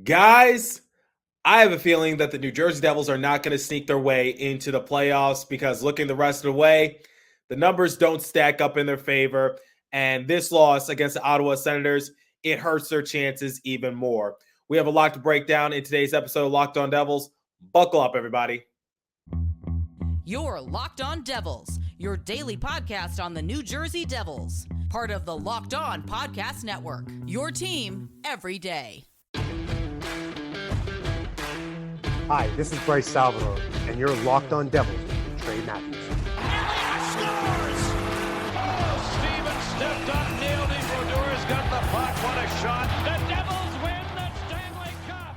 Guys, I have a feeling that the New Jersey Devils are not going to sneak their way into the playoffs because looking the rest of the way, the numbers don't stack up in their favor. And this loss against the Ottawa Senators, it hurts their chances even more. We have a lot to break down in today's episode of Locked On Devils. Buckle up, everybody. You're Locked On Devils, your daily podcast on the New Jersey Devils, part of the Locked On Podcast Network, your team every day. Hi, this is Bryce Salvador, and you're Locked On Devils with Trey Matthews. Scores! Oh, Stevens stepped up, nailed it. Brodor's got the puck. What a shot. The Devils win the Stanley Cup.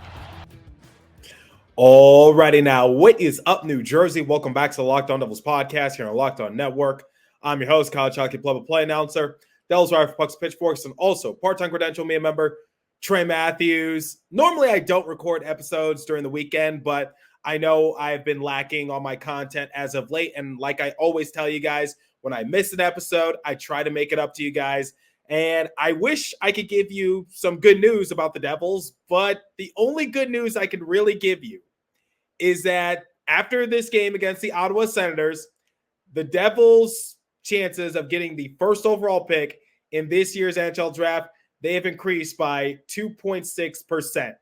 Alrighty now, what is up, New Jersey? Welcome back to the Locked On Devils podcast here on Locked On Network. I'm your host, College Hockey Play-by-Play announcer, Devils writer for Pucks Pitchforks, and also part-time credential media member, Trey Matthews. Normally, I don't record episodes during the weekend, but I know I've been lacking on my content as of late. And like I always tell you guys, when I miss an episode, I try to make it up to you guys. And I wish I could give you some good news about the Devils, but the only good news I can really give you is that after this game against the Ottawa Senators, the Devils' chances of getting the first overall pick in this year's NHL draft, they have increased by 2.6%.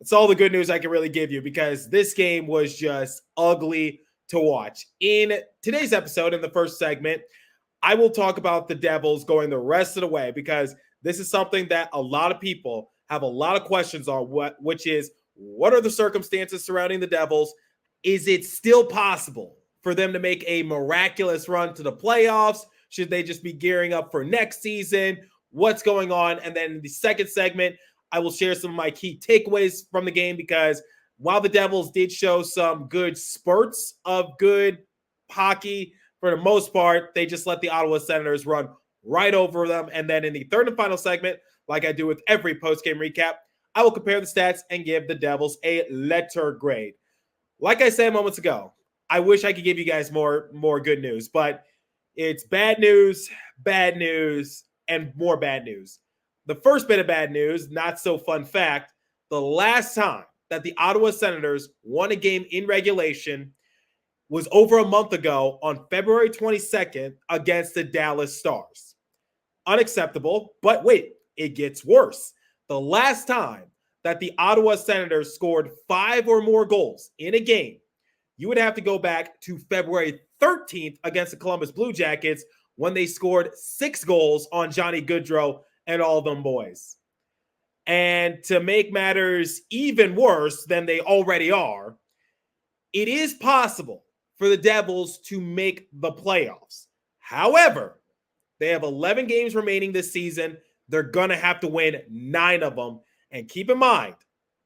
That's all the good news I can really give you because this game was just ugly to watch. In today's episode, in the first segment, I will talk about the Devils going the rest of the way because this is something that a lot of people have a lot of questions on, which is, what are the circumstances surrounding the Devils? Is it still possible for them to make a miraculous run to the playoffs? Should they just be gearing up for next season? What's going on? And then in the second segment, I will share some of my key takeaways from the game because while the Devils did show some good spurts of good hockey, for the most part, they just let the Ottawa Senators run right over them. And then in the third and final segment, like I do with every post-game recap, I will compare the stats and give the Devils a letter grade. Like I said moments ago, I wish I could give you guys more good news, but it's bad news, and more bad news. The first bit of bad news, not so fun fact, the last time that the Ottawa Senators won a game in regulation was over a month ago on February 22nd against the Dallas Stars. Unacceptable, but wait, it gets worse. The last time that the Ottawa Senators scored 5 or more goals in a game, you would have to go back to February 13th against the Columbus Blue Jackets when they scored 6 goals on Johnny Gaudreau and all them boys. And to make matters even worse than they already are, it is possible for the Devils to make the playoffs. However, they have 11 games remaining this season. They're going to have to win 9 of them. And keep in mind,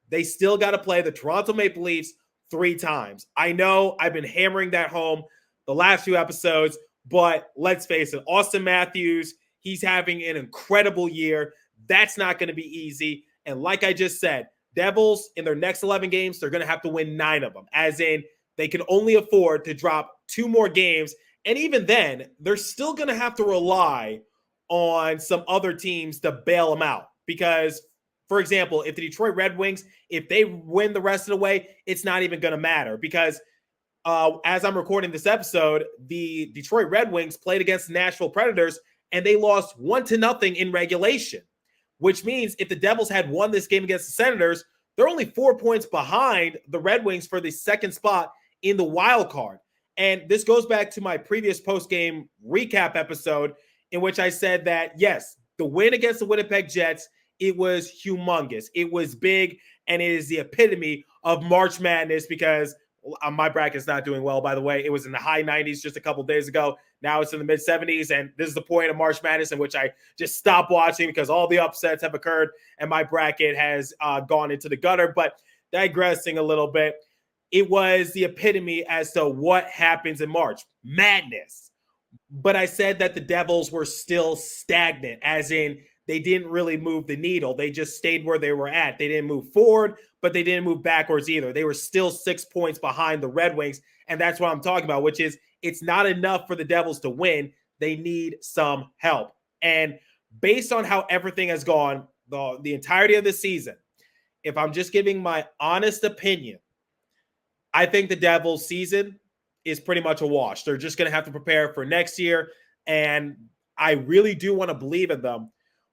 they still got to play the Toronto Maple Leafs 3 times. I know I've been hammering that home the last few episodes, but let's face it, Austin Matthews, he's having an incredible year. That's not going to be easy. And like I just said, Devils in their next 11 games, they're going to have to win 9 of them, as in they can only afford to drop 2 more games. And even then, they're still going to have to rely on some other teams to bail them out. Because, for example, if the Detroit Red Wings, if they win the rest of the way, it's not even going to matter because as I'm recording this episode, the Detroit Red Wings played against the Nashville Predators and they lost 1-0 in regulation, which means if the Devils had won this game against the Senators, they're only 4 points behind the Red Wings for the second spot in the wild card. And this goes back to my previous post-game recap episode in which I said that, yes, the win against the Winnipeg Jets, it was humongous. It was big, and it is the epitome of March Madness because my bracket's not doing well, by the way. It was in the high 90s just a couple days ago. Now it's in the mid 70s, and this is the point of March Madness in which I just stopped watching because all the upsets have occurred, and my bracket has gone into the gutter. But digressing a little bit, it was the epitome as to what happens in March. Madness. But I said that the Devils were still stagnant, as in they didn't really move the needle. They just stayed where they were at. They didn't move forward, but they didn't move backwards either. They were still 6 points behind the Red Wings, and that's what I'm talking about, which is it's not enough for the Devils to win. They need some help. And based on how everything has gone the entirety of the season, if I'm just giving my honest opinion, I think the Devils' season is pretty much a wash. They're just going to have to prepare for next year, and I really do want to believe in them,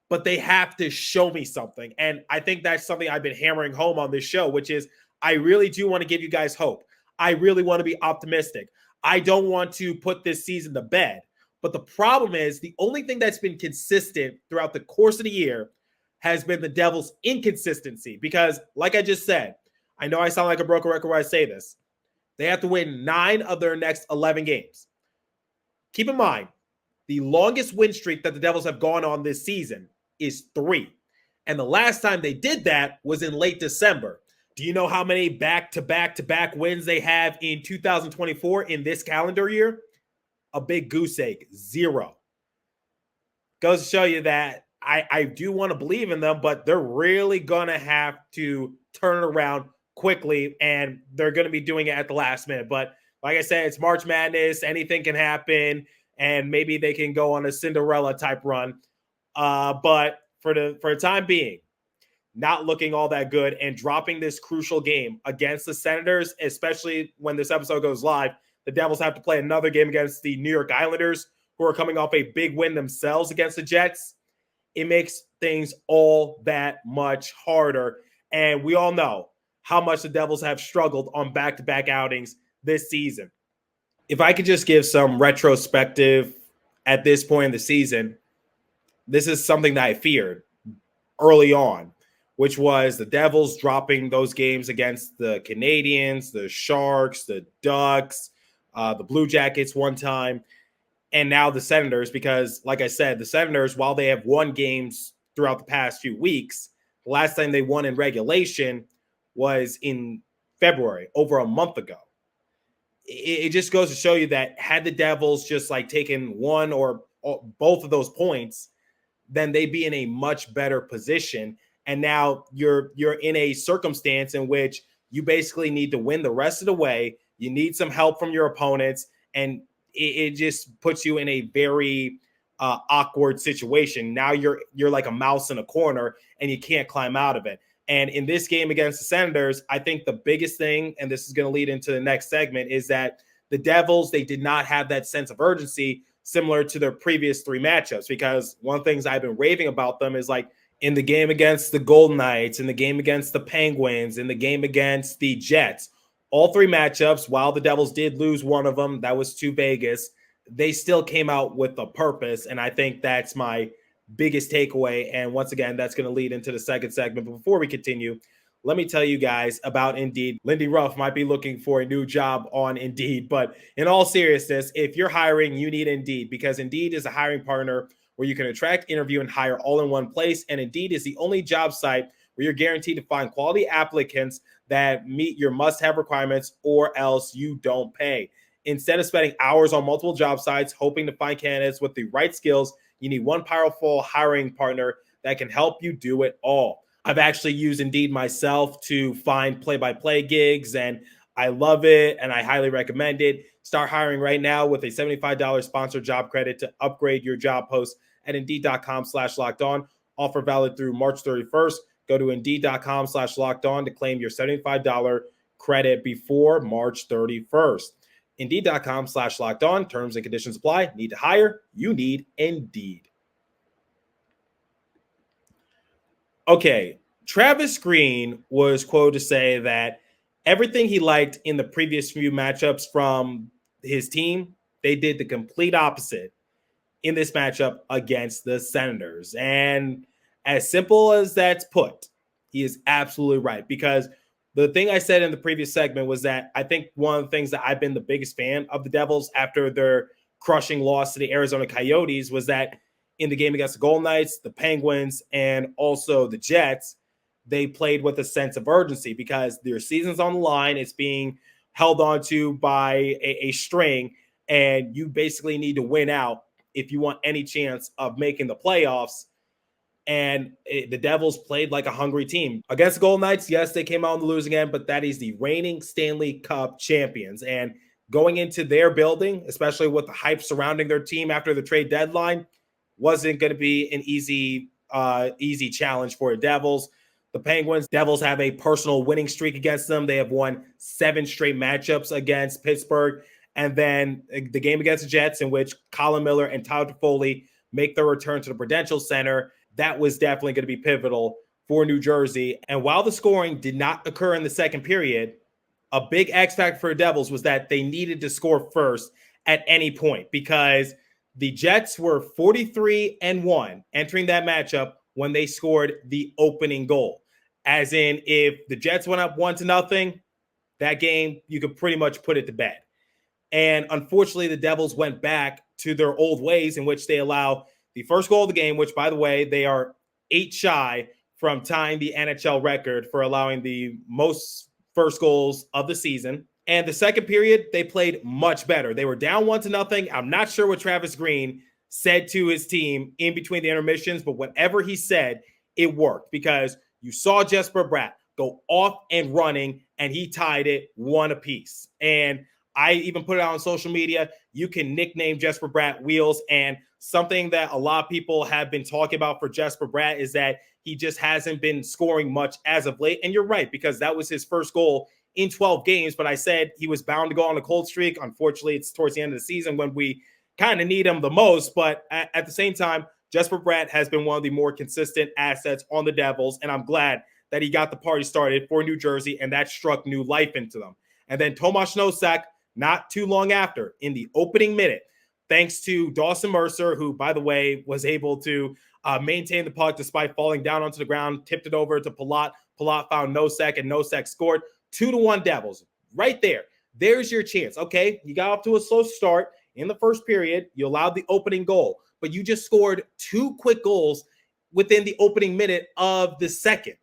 but they have to show me something. And I think that's something I've been hammering home on this show, which is I really do want to give you guys hope. I really want to be optimistic. I don't want to put this season to bed. But the problem is the only thing that's been consistent throughout the course of the year has been the Devils' inconsistency. Because, like I just said, I know I sound like a broken record when I say this. They have to win 9 of their next 11 games. Keep in mind, the longest win streak that the Devils have gone on this season is 3. And the last time they did that was in late December. Do you know how many back-to-back-to-back wins they have in 2024 in this calendar year? A big goose egg, 0. Goes to show you that I do want to believe in them, but they're really going to have to turn it around quickly, and they're going to be doing it at the last minute. But like I said, it's March Madness. Anything can happen, and maybe they can go on a Cinderella-type run. But for the time being, not looking all that good and dropping this crucial game against the Senators, especially when this episode goes live. The Devils have to play another game against the New York Islanders, who are coming off a big win themselves against the Jets. It makes things all that much harder. And we all know how much the Devils have struggled on back-to-back outings this season. If I could just give some retrospective at this point in the season, this is something that I feared early on, which was the Devils dropping those games against the Canadiens, the Sharks, the Ducks, the Blue Jackets one time, and now the Senators, because like I said, the Senators, while they have won games throughout the past few weeks, the last time they won in regulation was in February, over a month ago. It just goes to show you that had the Devils just like taken one or both of those points, then they'd be in a much better position. And now you're in a circumstance in which you basically need to win the rest of the way. You need some help from your opponents, and it just puts you in a very awkward situation. Now you're like a mouse in a corner, and you can't climb out of it. And in this game against the Senators, I think the biggest thing, and this is going to lead into the next segment, is that the Devils, they did not have that sense of urgency similar to their previous 3 matchups, because one of the things I've been raving about them is like in the game against the Golden Knights, in the game against the Penguins, in the game against the Jets, all 3 matchups, while the Devils did lose one of them, that was to Vegas, they still came out with a purpose, and I think that's my biggest takeaway. And once again, that's going to lead into the second segment. But before we continue, let me tell you guys about Indeed. Lindy Ruff might be looking for a new job on Indeed, but in all seriousness, if you're hiring, you need Indeed, because Indeed is a hiring partner where you can attract, interview, and hire all in one place. And Indeed is the only job site where you're guaranteed to find quality applicants that meet your must-have requirements, or else you don't pay. Instead of spending hours on multiple job sites hoping to find candidates with the right skills, you need one powerful hiring partner that can help you do it all. I've actually used Indeed myself to find play-by-play gigs, and I love it, and I highly recommend it. Start hiring right now with a $75 sponsored job credit to upgrade your job post at Indeed.com/lockedon. Offer valid through March 31st. Go to Indeed.com/lockedon to claim your $75 credit before March 31st. Indeed.com/lockedon. Terms and conditions apply. Need to hire? You need Indeed. Okay, Travis Green was quoted to say that everything he liked in the previous few matchups from his team, they did the complete opposite in this matchup against the Senators. And as simple as that's put, he is absolutely right, because the thing I said in the previous segment was that I think one of the things that I've been the biggest fan of the Devils after their crushing loss to the Arizona Coyotes was that in the game against the Golden Knights, the Penguins, and also the Jets, they played with a sense of urgency because their season's on the line. It's being held onto by a string, and you basically need to win out if you want any chance of making the playoffs. And the Devils played like a hungry team. Against the Golden Knights, yes, they came out on the losing end, but that is the reigning Stanley Cup champions. And going into their building, especially with the hype surrounding their team after the trade deadline, wasn't going to be an easy challenge for the Devils. the Penguins. Devils have a personal winning streak against them. They have won 7 straight matchups against Pittsburgh. And then the game against the Jets, in which Colin Miller and Tyler Toffoli make their return to the Prudential Center, that was definitely going to be pivotal for New Jersey. And while the scoring did not occur in the second period, a big X factor for the Devils was that they needed to score first at any point, because the Jets were 43-1 entering that matchup when they scored the opening goal. As in, if the Jets went up 1-0, that game, you could pretty much put it to bed. And unfortunately, the Devils went back to their old ways, in which they allow the first goal of the game, which, by the way, they are 8 shy from tying the NHL record for allowing the most first goals of the season. And the second period, they played much better. They were down 1-0. I'm not sure what Travis Green said to his team in between the intermissions, but whatever he said, it worked, because you saw Jesper Bratt go off and running, and he tied it 1 apiece. And I even put it out on social media. You can nickname Jesper Bratt Wheels. And something that a lot of people have been talking about for Jesper Bratt is that he just hasn't been scoring much as of late. And you're right, because that was his first goal in 12 games. But I said he was bound to go on a cold streak. Unfortunately, it's towards the end of the season when we kind of need him the most. But at the same time, Jesper Bratt has been one of the more consistent assets on the Devils. And I'm glad that he got the party started for New Jersey, and that struck new life into them. And then Tomas Nosek, not too long after, in the opening minute, thanks to Dawson Mercer, who, by the way, was able to maintain the puck despite falling down onto the ground, tipped it over to Palat. Palat found Nosek, and Nosek scored. 2-1 Devils. Right there. There's your chance. Okay, you got off to a slow start in the first period. You allowed the opening goal, but you just scored 2 quick goals within the opening minute of the second.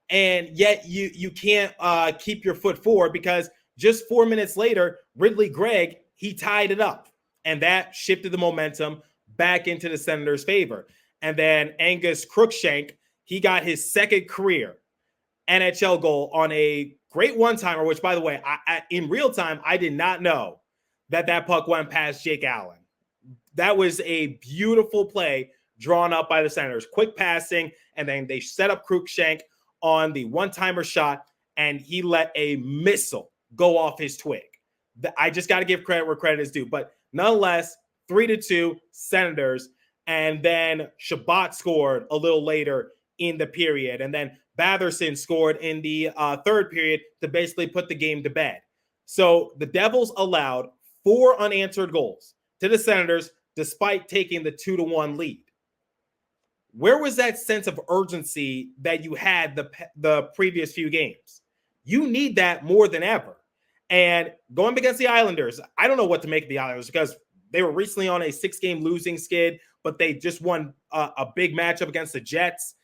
And yet you can't keep your foot forward, because just 4 minutes later, Ridley Gregg, he tied it up. And that shifted the momentum back into the Senators' favor. And then Angus Crookshank, he got his second career NHL goal on a great one-timer, which, by the way, I in real time, I did not know that puck went past Jake Allen. That was a beautiful play drawn up by the Senators. Quick passing, and then they set up Crookshank on the one-timer shot, and he let a missile go off his twig. I just got to give credit where credit is due. But nonetheless, 3-2 Senators. And then Shabbat scored a little later in the period. And then Batherson scored in the third period to basically put the game to bed. So the Devils allowed 4 unanswered goals to the Senators despite taking the 2-1 lead. Where was that sense of urgency that you had the previous few games? You need that more than ever. And going up against the Islanders, I don't know what to make of the Islanders, because they were recently on a 6-game losing skid, but they just won a big matchup against the Jets.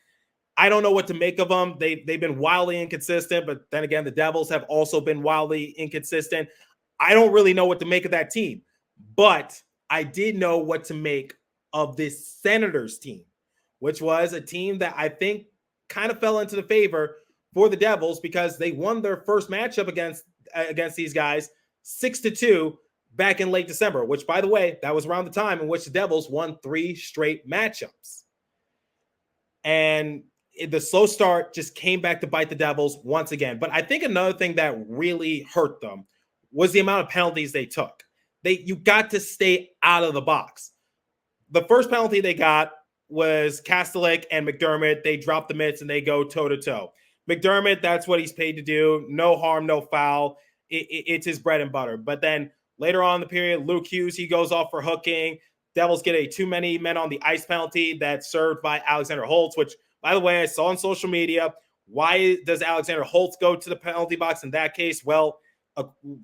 I don't know what to make of them. They've been wildly inconsistent, but then again, the Devils have also been wildly inconsistent. I don't really know what to make of that team, but I did know what to make of this Senators team, which was a team that I think kind of fell into the favor for the Devils, because they won their first matchup against these guys 6-2 back in late December, which, by the way, that was around the time in which the Devils won 3 straight matchups. And the slow start just came back to bite the Devils once again. But I think another thing that really hurt them was the amount of penalties they took. You got to stay out of the box. The first penalty they got was Kastelik and McDermott. They drop the mitts and they go toe-to-toe. McDermott, that's what he's paid to do. No harm, no foul. It's his bread and butter. But then later on in the period, Luke Hughes, he goes off for hooking. Devils get a too many men on the ice penalty that's served by Alexander Holtz, which, by the way, I saw on social media. Why does Alexander Holtz go to the penalty box in that case? Well,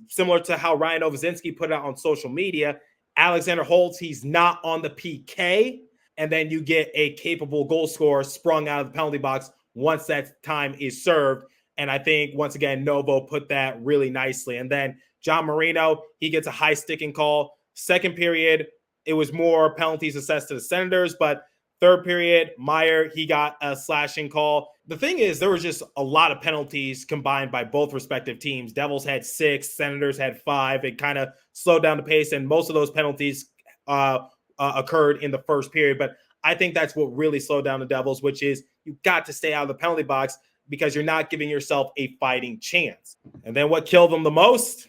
similar to how Ryan Novozinski put it out on social media, Alexander Holtz, he's not on the PK, and then you get a capable goal scorer sprung out of the penalty box once that time is served. And I think, once again, Novo put that really nicely. And then John Marino, he gets a high sticking call. Second period, it was more penalties assessed to the Senators, but third period, Meyer, he got a slashing call. The thing is, there was just a lot of penalties combined by both respective teams. Devils had 6, Senators had 5. It kind of slowed down the pace, and most of those penalties occurred in the first period. But I think that's what really slowed down the Devils, which is you got to stay out of the penalty box. because you're not giving yourself a fighting chance. And then what killed them the most?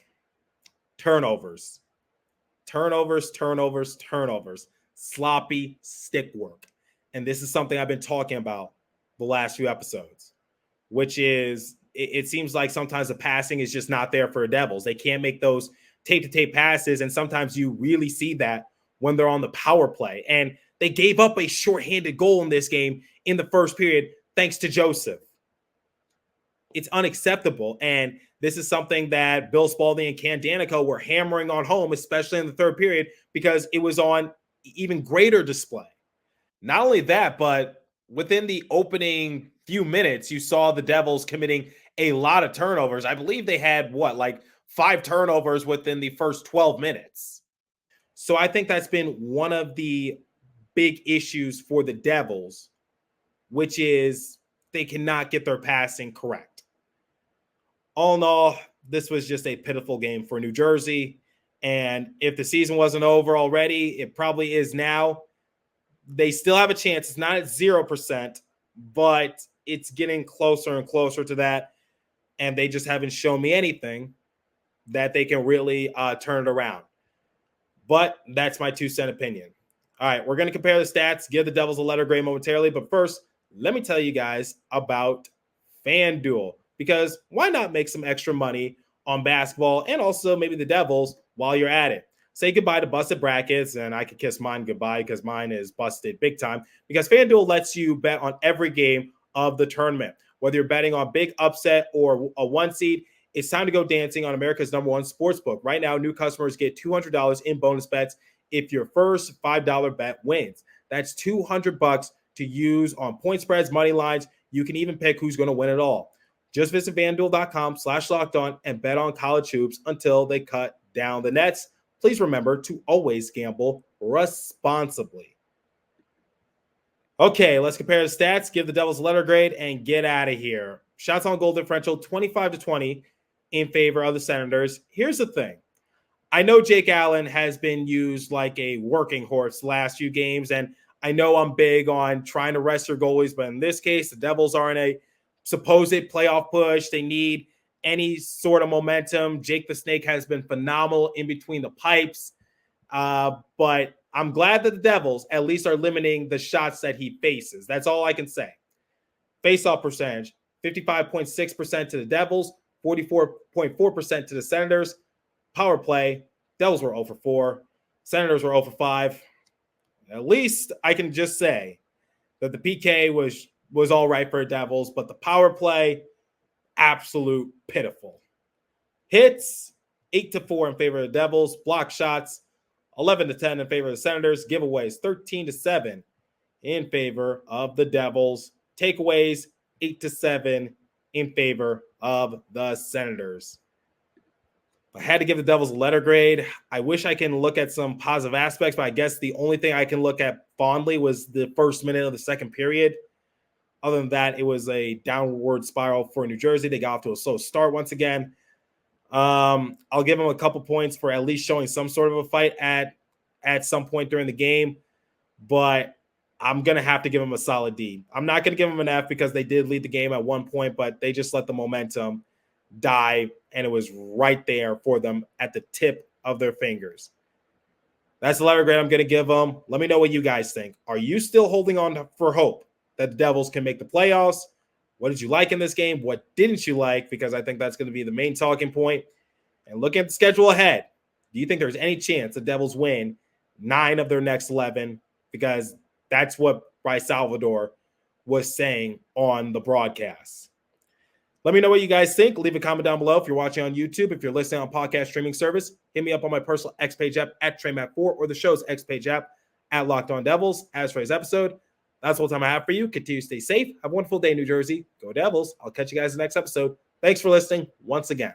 Turnovers. Turnovers. Sloppy stick work. And this is something I've been talking about the last few episodes, which is it seems like sometimes the passing is just not there for the Devils. They can't make those tape-to-tape passes, and sometimes you really see that when they're on the power play. And they gave up a shorthanded goal in this game in the first period thanks to Joseph. It's unacceptable, and this is something that Bill Spalding and Ken Danico were hammering on home, especially in the third period, because it was on even greater display. Not only that, but within the opening few minutes, you saw the Devils committing a lot of turnovers. I believe they had, 5 turnovers within the first 12 minutes. So I think that's been one of the big issues for the Devils, which is they cannot get their passing correct. All in all, this was just a pitiful game for New Jersey. And if the season wasn't over already, it probably is now. They still have a chance. It's not at 0%, but it's getting closer and closer to that. And they just haven't shown me anything that they can really turn it around. But that's my 2-cent opinion. All right, we're going to compare the stats, give the Devils a letter grade momentarily. But first, let me tell you guys about FanDuel. Because why not make some extra money on basketball and also maybe the Devils while you're at it? Say goodbye to busted brackets, and I could kiss mine goodbye because mine is busted big time. Because FanDuel lets you bet on every game of the tournament. Whether you're betting on big upset or a 1 seed, it's time to go dancing on America's number one sportsbook. Right now, new customers get $200 in bonus bets if your first $5 bet wins. That's $200 to use on point spreads, money lines. You can even pick who's going to win it all. Just visit FanDuel.com/lockedon and bet on college hoops until they cut down the nets. Please remember to always gamble responsibly. Okay, let's compare the stats, give the Devils a letter grade, and get out of here. Shots on goal differential, 25-20 in favor of the Senators. Here's the thing. I know Jake Allen has been used like a working horse the last few games, and I know I'm big on trying to rest your goalies, but in this case, the Devils are in a supposed playoff push. They need any sort of momentum. Jake the Snake has been phenomenal in between the pipes, but I'm glad that the Devils at least are limiting the shots that he faces. That's all I can say. Face-off percentage, 55.6% to the Devils, 44.4% to the Senators. Power play, Devils were 0 for 4. Senators were 0 for 5. At least I can just say that the PK was all right for the Devils, but the power play, absolute pitiful. Hits, 8-4 in favor of the Devils. Block shots, 11-10 in favor of the Senators. Giveaways, 13-7 in favor of the Devils. Takeaways, 8-7 in favor of the Senators. I had to give the Devils a letter grade. I wish I can look at some positive aspects, but I guess the only thing I can look at fondly was the first minute of the second period. Other than that, it was a downward spiral for New Jersey. They got off to a slow start once again. I'll give them a couple points for at least showing some sort of a fight at some point during the game, but I'm going to have to give them a solid D. I'm not going to give them an F because they did lead the game at one point, but they just let the momentum die, and it was right there for them at the tip of their fingers. That's the letter grade I'm going to give them. Let me know what you guys think. Are you still holding on for hope that the Devils can make the playoffs? What did you like in this game? What didn't you like? Because I think that's going to be the main talking point. And looking at the schedule ahead, do you think there's any chance the Devils win 9 of their next 11? Because that's what Bryce Salvador was saying on the broadcast. Let me know what you guys think. Leave a comment down below if you're watching on YouTube. If you're listening on podcast streaming service, hit me up on my personal X Page app at TreyMatt4 or the show's X Page app at Locked On Devils. As for today's episode, that's all the time I have for you. Continue to stay safe. Have a wonderful day, New Jersey. Go Devils. I'll catch you guys in the next episode. Thanks for listening once again.